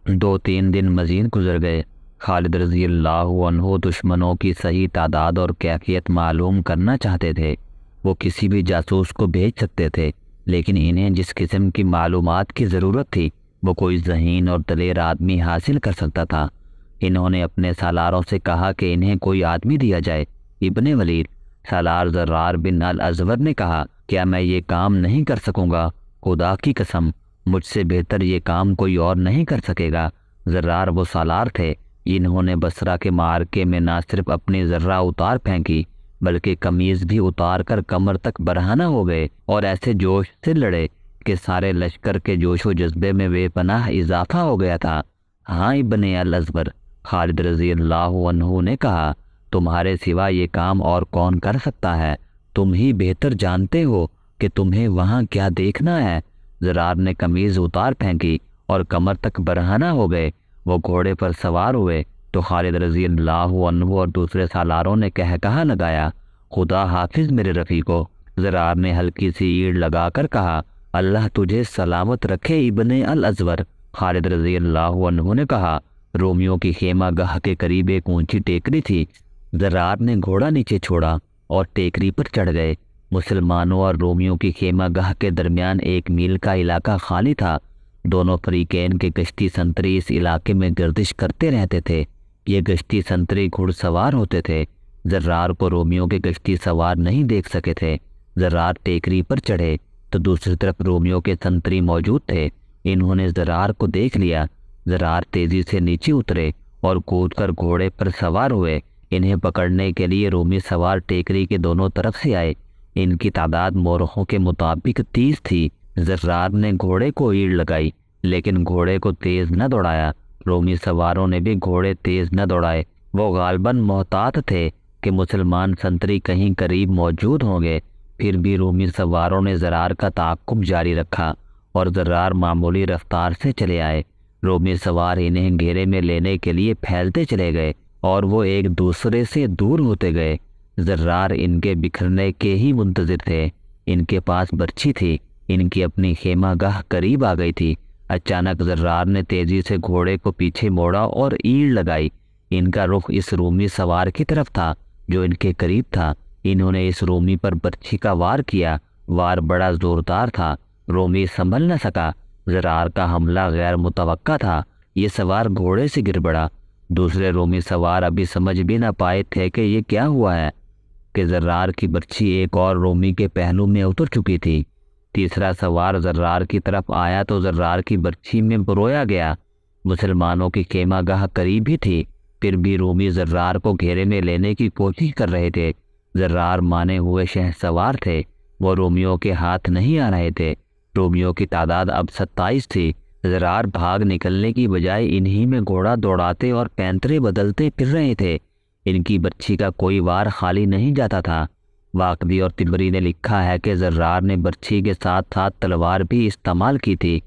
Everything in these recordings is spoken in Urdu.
2-3 دن مزید گزر گئے۔ خالد رضی اللہ عنہ دشمنوں کی صحیح تعداد اور کیفیت معلوم کرنا چاہتے تھے۔ وہ کسی بھی جاسوس کو بھیج سکتے تھے، لیکن انہیں جس قسم کی معلومات کی ضرورت تھی وہ کوئی ذہین اور دلیر آدمی حاصل کر سکتا تھا۔ انہوں نے اپنے سالاروں سے کہا کہ انہیں کوئی آدمی دیا جائے۔ ابن ولید سالار زرار بن الازور نے کہا، کیا میں یہ کام نہیں کر سکوں گا؟ خدا کی قسم، مجھ سے بہتر یہ کام کوئی اور نہیں کر سکے گا۔ زرار وہ سالار تھے، انہوں نے بصرہ کے معرکے میں نہ صرف اپنی ذرہ اتار پھینکی بلکہ قمیض بھی اتار کر کمر تک برہنہ ہو گئے اور ایسے جوش سے لڑے کہ سارے لشکر کے جوش و جذبے میں بے پناہ اضافہ ہو گیا تھا۔ ہاں ابن الازور، خالد رضی اللہ عنہ نے کہا، تمہارے سوا یہ کام اور کون کر سکتا ہے؟ تم ہی بہتر جانتے ہو کہ تمہیں وہاں کیا دیکھنا ہے۔ زرار نے قمیض اتار پھینکی اور کمر تک برہنہ ہو گئے۔ وہ گھوڑے پر سوار ہوئے تو خالد رضی اللہ عنہ اور دوسرے سالاروں نے کہا لگایا، خدا حافظ میرے رفیقو۔ زرار نے ہلکی سی ایڑ لگا کر کہا، اللہ تجھے سلامت رکھے ابن الازور۔ خالد رضی اللہ عنہ نے کہا، رومیوں کی خیمہ گاہ کے قریب ایک اونچی ٹیکری تھی۔ زرار نے گھوڑا نیچے چھوڑا اور ٹیکری پر چڑھ گئے۔ مسلمانوں اور رومیوں کی خیمہ گاہ کے درمیان 1 میل کا علاقہ خالی تھا۔ دونوں فریقین کے گشتی سنتری اس علاقے میں گردش کرتے رہتے تھے۔ یہ گشتی سنتری گھڑ سوار ہوتے تھے۔ زرار کو رومیوں کے گشتی سوار نہیں دیکھ سکے تھے۔ زرار ٹیکری پر چڑھے تو دوسری طرف رومیوں کے سنتری موجود تھے۔ انہوں نے زرار کو دیکھ لیا۔ زرار تیزی سے نیچے اترے اور کود کر گھوڑے پر سوار ہوئے۔ انہیں پکڑنے کے لیے رومی سوار ٹیکری کے دونوں طرف سے آئے۔ ان کی تعداد مورخوں کے مطابق 30 تھی۔ زرار نے گھوڑے کو ایڑ لگائی لیکن گھوڑے کو تیز نہ دوڑایا۔ رومی سواروں نے بھی گھوڑے تیز نہ دوڑائے۔ وہ غالباً محتاط تھے کہ مسلمان سنتری کہیں قریب موجود ہوں گے۔ پھر بھی رومی سواروں نے زرار کا تعاقب جاری رکھا اور زرار معمولی رفتار سے چلے آئے۔ رومی سوار انہیں گھیرے میں لینے کے لیے پھیلتے چلے گئے اور وہ ایک دوسرے سے دور ہوتے گئے۔ زرار ان کے بکھرنے کے ہی منتظر تھے۔ ان کے پاس برچھی تھی۔ ان کی اپنی خیمہ گاہ قریب آ گئی تھی۔ اچانک زرار نے تیزی سے گھوڑے کو پیچھے موڑا اور ایڑ لگائی۔ ان کا رخ اس رومی سوار کی طرف تھا جو ان کے قریب تھا۔ انہوں نے اس رومی پر برچھی کا وار کیا۔ وار بڑا زوردار تھا۔ رومی سنبھل نہ سکا۔ زرار کا حملہ غیر متوقع تھا۔ یہ سوار گھوڑے سے گر پڑا۔ دوسرے رومی سوار ابھی سمجھ بھی نہ پائے تھے کہ یہ کیا ہوا ہے کہ زرار کی برچھی ایک اور رومی کے پہلو میں اتر چکی تھی۔ تیسرا سوار زرار کی طرف آیا تو زرار کی برچھی میں پرویا گیا۔ مسلمانوں کی خیمہ گاہ قریب ہی تھی، پھر بھی رومی زرار کو گھیرے میں لینے کی کوشش کر رہے تھے۔ زرار مانے ہوئے شہ سوار تھے، وہ رومیوں کے ہاتھ نہیں آ رہے تھے۔ رومیوں کی تعداد اب 27 تھی۔ زرار بھاگ نکلنے کی بجائے انہی میں گھوڑا دوڑاتے اور پینترے بدلتے پھر رہے تھے۔ ان کی برچھی کا کوئی وار خالی نہیں جاتا تھا۔ واقدی اور تبری نے لکھا ہے کہ زرار نے برچھی کے ساتھ ساتھ تلوار بھی استعمال کی تھی۔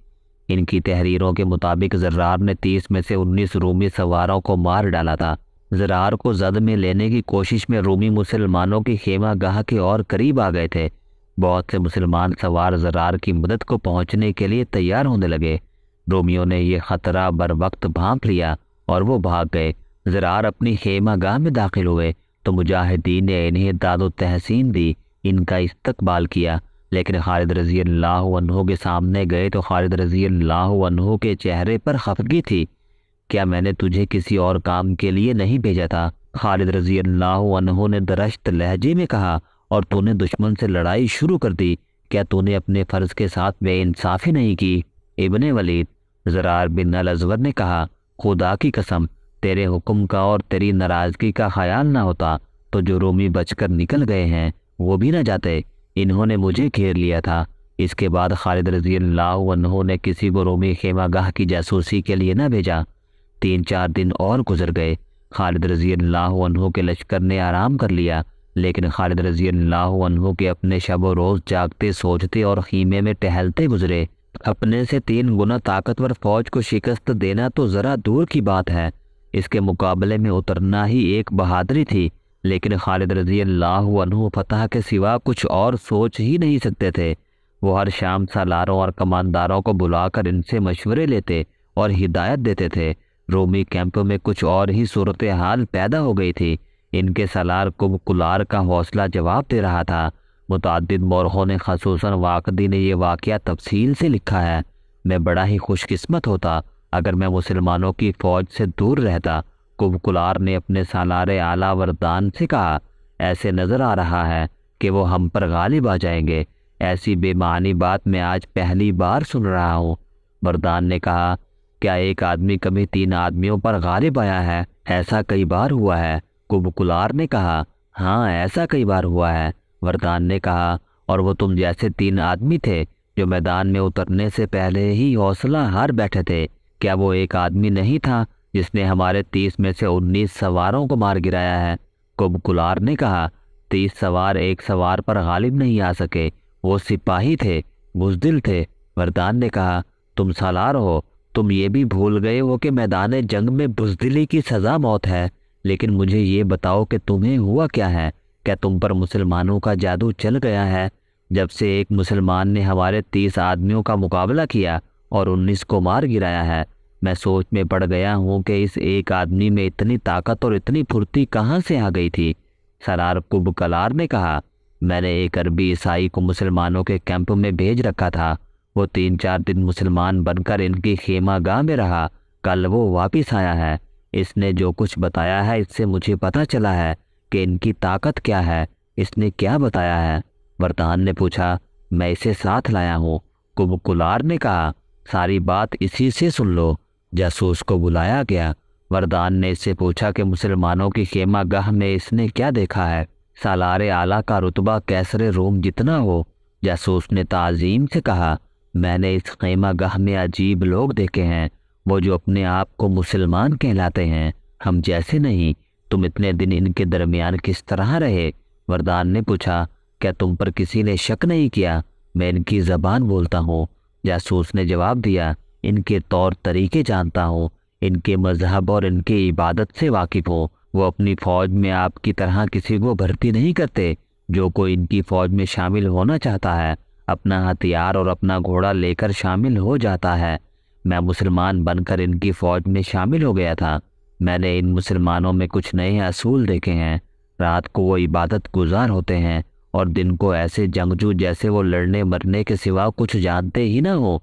ان کی تحریروں کے مطابق زرار نے 30 میں سے 19 رومی سواروں کو مار ڈالا تھا۔ زرار کو زد میں لینے کی کوشش میں رومی مسلمانوں کی خیمہ گاہ کے اور قریب آ گئے تھے۔ بہت سے مسلمان سوار زرار کی مدد کو پہنچنے کے لیے تیار ہونے لگے۔ رومیوں نے یہ خطرہ بر وقت بھانپ لیا اور وہ بھاگ گئے۔ زرار اپنی خیمہ گاہ میں داخل ہوئے تو مجاہدین نے انہیں داد و تحسین دی، ان کا استقبال کیا، لیکن خالد رضی اللہ عنہ کے سامنے گئے تو خالد رضی اللہ عنہ کے چہرے پر خفگی تھی۔ کیا میں نے تجھے کسی اور کام کے لیے نہیں بھیجا تھا؟ خالد رضی اللہ عنہ نے درشت لہجے میں کہا، اور تو نے دشمن سے لڑائی شروع کر دی۔ کیا تو نے اپنے فرض کے ساتھ بے انصافی نہیں کی؟ ابن ولید زرار بن الازور نے کہا، خدا کی قسم، تیرے حکم کا اور تیری ناراضگی کا خیال نہ ہوتا تو جو رومی بچ کر نکل گئے ہیں وہ بھی نہ جاتے۔ انہوں نے مجھے گھیر لیا تھا۔ اس کے بعد خالد رضی اللہ عنہ نے کسی کو رومی خیمہ گاہ کی جاسوسی کے لیے نہ بھیجا۔ 3-4 دن اور گزر گئے۔ خالد رضی اللہ عنہ کے لشکر نے آرام کر لیا، لیکن خالد رضی اللہ عنہ کے اپنے شب و روز جاگتے سوچتے اور خیمے میں ٹہلتے گزرے۔ اپنے سے 3 گنا طاقتور فوج کو شکست دینا تو ذرا دور کی بات ہے، اس کے مقابلے میں اترنا ہی ایک بہادری تھی، لیکن خالد رضی اللہ عنہ فتح کے سوا کچھ اور سوچ ہی نہیں سکتے تھے۔ وہ ہر شام سالاروں اور کمانداروں کو بلا کر ان سے مشورے لیتے اور ہدایت دیتے تھے۔ رومی کیمپوں میں کچھ اور ہی صورتحال پیدا ہو گئی تھی۔ ان کے سالار کلار کا حوصلہ جواب دے رہا تھا۔ متعدد مورخوں نے خصوصاً واقدی نے یہ واقعہ تفصیل سے لکھا ہے۔ میں بڑا ہی خوش قسمت ہوتا اگر میں مسلمانوں کی فوج سے دور رہتا۔ کلار نے اپنے سالار اعلیٰ وردان سے کہا، ایسے نظر آ رہا ہے کہ وہ ہم پر غالب آ جائیں گے۔ ایسی بے معنی بات میں آج پہلی بار سن رہا ہوں۔ وردان نے کہا، کیا ایک آدمی کبھی 3 آدمیوں پر غالب آیا ہے؟ ایسا کئی بار ہوا ہے۔ کلار نے کہا، ہاں ایسا کئی بار ہوا ہے۔ وردان نے کہا، اور وہ تم جیسے 3 آدمی تھے جو میدان میں اترنے سے پہلے ہی حوصلہ ہار بیٹھے تھے۔ کیا وہ ایک آدمی نہیں تھا جس نے ہمارے 30 میں سے 19 سواروں کو مار گرایا ہے؟ کلار نے کہا، 30 سوار ایک سوار پر غالب نہیں آ سکے، وہ سپاہی تھے، بزدل تھے۔ وردان نے کہا، تم سالار ہو، تم یہ بھی بھول گئے ہو کہ میدان جنگ میں بزدلی کی سزا موت ہے۔ لیکن مجھے یہ بتاؤ کہ تمہیں ہوا کیا ہے؟ کیا تم پر مسلمانوں کا جادو چل گیا ہے؟ جب سے ایک مسلمان نے ہمارے 30 آدمیوں کا مقابلہ کیا اور 19 کو مار گرایا ہے، میں سوچ میں پڑ گیا ہوں کہ اس ایک آدمی میں اتنی طاقت اور اتنی پھرتی کہاں سے آ گئی تھی؟ سالار کلار نے کہا، میں نے ایک عربی عیسائی کو مسلمانوں کے کیمپ میں بھیج رکھا تھا۔ وہ 3-4 دن مسلمان بن کر ان کی خیمہ گاہ میں رہا۔ کل وہ واپس آیا ہے۔ اس نے جو کچھ بتایا ہے اس سے مجھے پتہ چلا ہے کہ ان کی طاقت کیا ہے۔ اس نے کیا بتایا ہے؟ وردان نے پوچھا۔ میں اسے ساتھ لایا ہوں۔ کلار نے کہا، ساری بات اسی سے سن لو۔ جاسوس کو بلایا گیا۔ وردان نے اس سے پوچھا کہ مسلمانوں کی خیمہ گاہ میں اس نے کیا دیکھا ہے؟ سالار اعلیٰ کا رتبہ کیسر روم جتنا ہو۔ جاسوس نے تعظیم سے کہا، میں نے اس خیمہ گاہ میں عجیب لوگ دیکھے ہیں، وہ جو اپنے آپ کو مسلمان کہلاتے ہیں، ہم جیسے نہیں۔ تم اتنے دن ان کے درمیان کس طرح رہے؟ وردان نے پوچھا، کیا تم پر کسی نے شک نہیں کیا؟ میں ان کی زبان بولتا ہوں۔ جاسوس نے جواب دیا، ان کے طور طریقے جانتا ہوں، ان کے مذہب اور ان کی عبادت سے واقف ہوں۔ وہ اپنی فوج میں آپ کی طرح کسی کو بھرتی نہیں کرتے۔ جو کوئی ان کی فوج میں شامل ہونا چاہتا ہے اپنا ہتھیار اور اپنا گھوڑا لے کر شامل ہو جاتا ہے۔ میں مسلمان بن کر ان کی فوج میں شامل ہو گیا تھا۔ میں نے ان مسلمانوں میں کچھ نئے اصول دیکھے ہیں۔ رات کو وہ عبادت گزار ہوتے ہیں اور دن کو ایسے جنگجو جیسے وہ لڑنے مرنے کے سوا کچھ جانتے ہی نہ ہو۔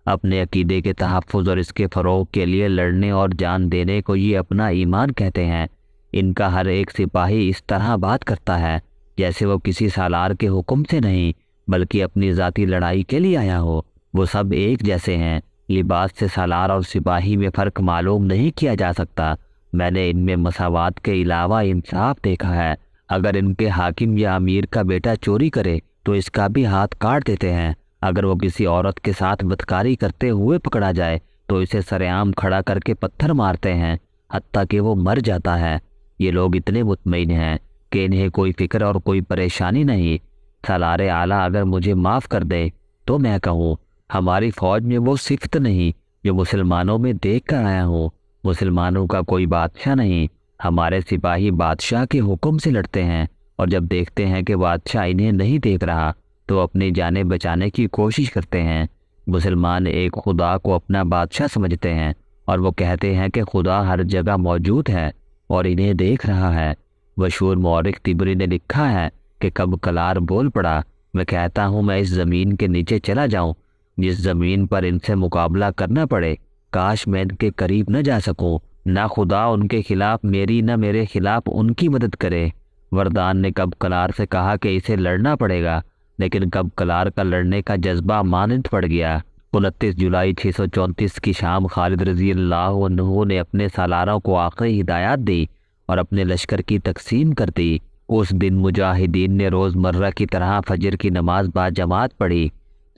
اپنے عقیدے کے تحفظ اور اس کے فروغ کے لیے لڑنے اور جان دینے کو یہ اپنا ایمان کہتے ہیں۔ ان کا ہر ایک سپاہی اس طرح بات کرتا ہے جیسے وہ کسی سالار کے حکم سے نہیں بلکہ اپنی ذاتی لڑائی کے لیے آیا ہو۔ وہ سب ایک جیسے ہیں۔ لباس سے سالار اور سپاہی میں فرق معلوم نہیں کیا جا سکتا۔ میں نے ان میں مساوات کے علاوہ انصاف دیکھا ہے۔ اگر ان کے حاکم یا امیر کا بیٹا چوری کرے تو اس کا بھی ہاتھ کاٹ دیتے ہیں۔ اگر وہ کسی عورت کے ساتھ بدکاری کرتے ہوئے پکڑا جائے تو اسے سرعام کھڑا کر کے پتھر مارتے ہیں، حتیٰ کہ وہ مر جاتا ہے۔ یہ لوگ اتنے مطمئن ہیں کہ انہیں کوئی فکر اور کوئی پریشانی نہیں۔ سالار اعلیٰ اگر مجھے معاف کر دے تو میں کہوں، ہماری فوج میں وہ صفت نہیں جو مسلمانوں میں دیکھ کر آیا ہوں۔ مسلمانوں کا کوئی بادشاہ نہیں۔ ہمارے سپاہی بادشاہ کے حکم سے لڑتے ہیں، اور جب دیکھتے ہیں کہ بادشاہ انہیں نہیں دیکھ رہا تو اپنی جانیں بچانے کی کوشش کرتے ہیں۔ مسلمان ایک خدا کو اپنا بادشاہ سمجھتے ہیں اور وہ کہتے ہیں کہ خدا ہر جگہ موجود ہے اور انہیں دیکھ رہا ہے۔ مشہور مورخ طبری نے لکھا ہے کہ کلار بول پڑا، میں کہتا ہوں میں اس زمین کے نیچے چلا جاؤں جس زمین پر ان سے مقابلہ کرنا پڑے۔ کاش میں ان کے قریب نہ جا سکوں۔ نہ خدا ان کے خلاف میری نہ میرے خلاف ان کی مدد کرے۔ وردان نے کلار سے کہا کہ اسے لڑنا پڑے گا، لیکن کلار کا لڑنے کا جذبہ مانند پڑ گیا۔ 29 جولائی 634 کی شام خالد رضی اللہ عنہ نے اپنے سالاروں کو آخری ہدایات دی اور اپنے لشکر کی تقسیم کر دی۔ اس دن مجاہدین نے روز مرہ کی طرح فجر کی نماز باجماعت پڑھی۔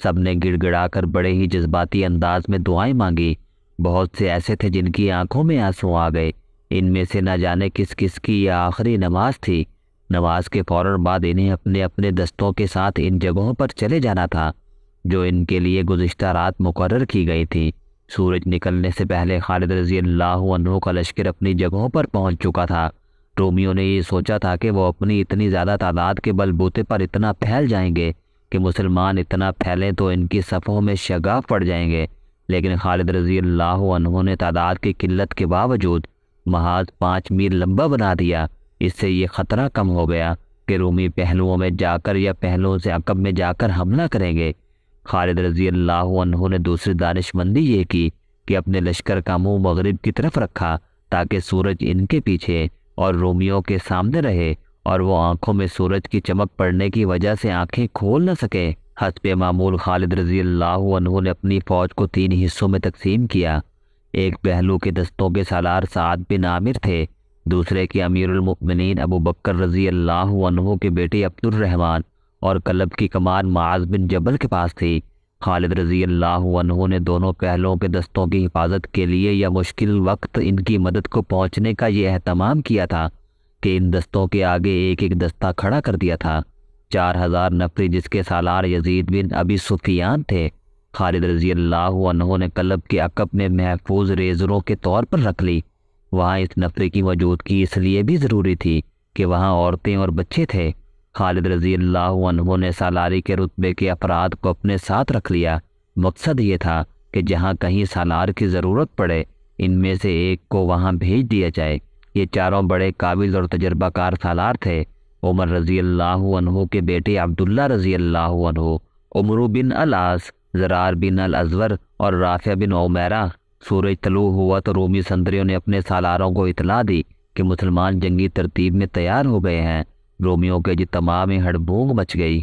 سب نے گڑ گڑا کر بڑے ہی جذباتی انداز میں دعائیں مانگی۔ بہت سے ایسے تھے جن کی آنکھوں میں آنسو آ گئے۔ ان میں سے نہ جانے کس کس کی یہ آخری نماز تھی۔ نماز کے فوراً بعد انہیں اپنے اپنے دستوں کے ساتھ ان جگہوں پر چلے جانا تھا جو ان کے لیے گزشتہ رات مقرر کی گئی تھی۔ سورج نکلنے سے پہلے خالد رضی اللہ عنہ کا لشکر اپنی جگہوں پر پہنچ چکا تھا۔ رومیوں نے یہ سوچا تھا کہ وہ اپنی اتنی زیادہ تعداد کے بل بوتے پر اتنا پھیل جائیں گے کہ مسلمان اتنا پھیلیں تو ان کی صفوں میں شگاف پڑ جائیں گے، لیکن خالد رضی اللہ عنہ نے تعداد کی قلت کے باوجود محاذ 5 میل لمبا بنا دیا۔ اس سے یہ خطرہ کم ہو گیا کہ رومی پہلوؤں میں جا کر یا پہلوؤں سے عقب میں جا کر حملہ کریں گے۔ خالد رضی اللہ عنہ نے دوسری دانش مندی یہ کی کہ اپنے لشکر کا منہ مغرب کی طرف رکھا تاکہ سورج ان کے پیچھے اور رومیوں کے سامنے رہے اور وہ آنکھوں میں سورج کی چمک پڑنے کی وجہ سے آنکھیں کھول نہ سکے۔ حسب معمول خالد رضی اللہ عنہ نے اپنی فوج کو 3 حصوں میں تقسیم کیا۔ ایک پہلو کے دستوں کے سالار سعد بن عامر تھے، دوسرے کے امیر المؤمنین ابو بکر رضی اللہ عنہ کے بیٹے عبد الرحمن، اور کلب کی کمان معاذ بن جبل کے پاس تھی۔ خالد رضی اللہ عنہ نے دونوں پہلوؤں کے دستوں کی حفاظت کے لیے یا مشکل وقت ان کی مدد کو پہنچنے کا یہ اہتمام کیا تھا کہ ان دستوں کے آگے ایک ایک دستہ کھڑا کر دیا تھا۔ 4000 نفری جس کے سالار یزید بن ابی سفیان تھے، خالد رضی اللہ عنہ نے کلب کے عقب میں محفوظ ریزروں کے طور پر رکھ لی۔ وہاں اس نفری کی موجودگی اس لیے بھی ضروری تھی کہ وہاں عورتیں اور بچے تھے۔ خالد رضی اللہ عنہ نے سالاری کے رتبے کے افراد کو اپنے ساتھ رکھ لیا۔ مقصد یہ تھا کہ جہاں کہیں سالار کی ضرورت پڑے ان میں سے ایک کو وہاں بھیج دیا جائے۔ یہ چاروں بڑے قابل اور تجربہ کار سالار تھے: عمر رضی اللہ عنہ کے بیٹے عبداللہ رضی اللہ عنہ، عمرو بن العاص، زرار بن الازور اور رافع بن عمیرہ۔ سورج طلوع ہوا تو رومی سندریوں نے اپنے سالاروں کو اطلاع دی کہ مسلمان جنگی ترتیب میں تیار ہو گئے ہیں۔ رومیوں کے اجتماع میں ہڑبونگ مچ گئی۔